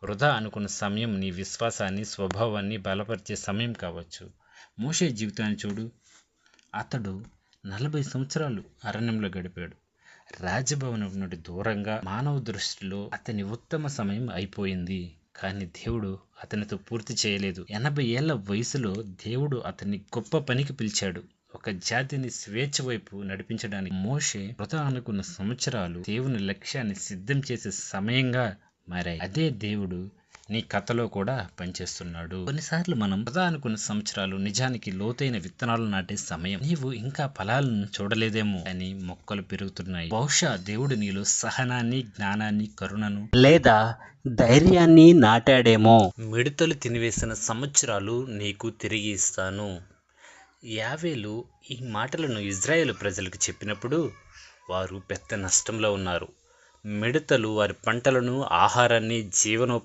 వృధా అనుకున్న సమయం నీ విశ్వాసాన్ని, స్వభావాన్ని బలపరిచే సమయం కావచ్చు. మోషే జీవితాన్ని చూడు. అతడు 40 సంవత్సరాలు అరణ్యంలో గడిపాడు. రాజభవనం నుండి దూరంగా. మానవ దృష్టిలో అతని ఉత్తమ సమయం అయిపోయింది. కానీ దేవుడు అతనితో పూర్తి చేయలేదు. 80 ఏళ్ల వయసులో దేవుడు అతన్ని గొప్ప పనికి పిలిచాడు. ఒక జాతిని స్వేచ్ఛ వైపు నడిపించడానికి. మోషే వృధా అనుకున్న సంవత్సరాలు దేవుని లక్ష్యాన్ని సిద్ధం చేసే సమయంగా మారాయి. అదే దేవుడు నీ కథలో కూడా పనిచేస్తున్నాడు. కొన్నిసార్లు మనం వృధా అనుకున్న సంవత్సరాలు నిజానికి లోతైన విత్తనాలు నాటే సమయం. నీవు ఇంకా ఫలాలను చూడలేదేమో, అని మొక్కలు పెరుగుతున్నాయి. బహుశా దేవుడు నీలో సహనాన్ని, జ్ఞానాన్ని, కరుణను లేదా ధైర్యాన్ని నాటాడేమో. మిడతలు తినివేసిన సంవత్సరాలు నీకు తిరిగి ఇస్తాను. యావేలు ఈ మాటలను ఇజ్రాయేలు ప్రజలకు చెప్పినప్పుడు వారు పెద్ద నష్టంలో ఉన్నారు. మిడతలు వారి పంటలను, ఆహారాన్ని, జీవనోపాధి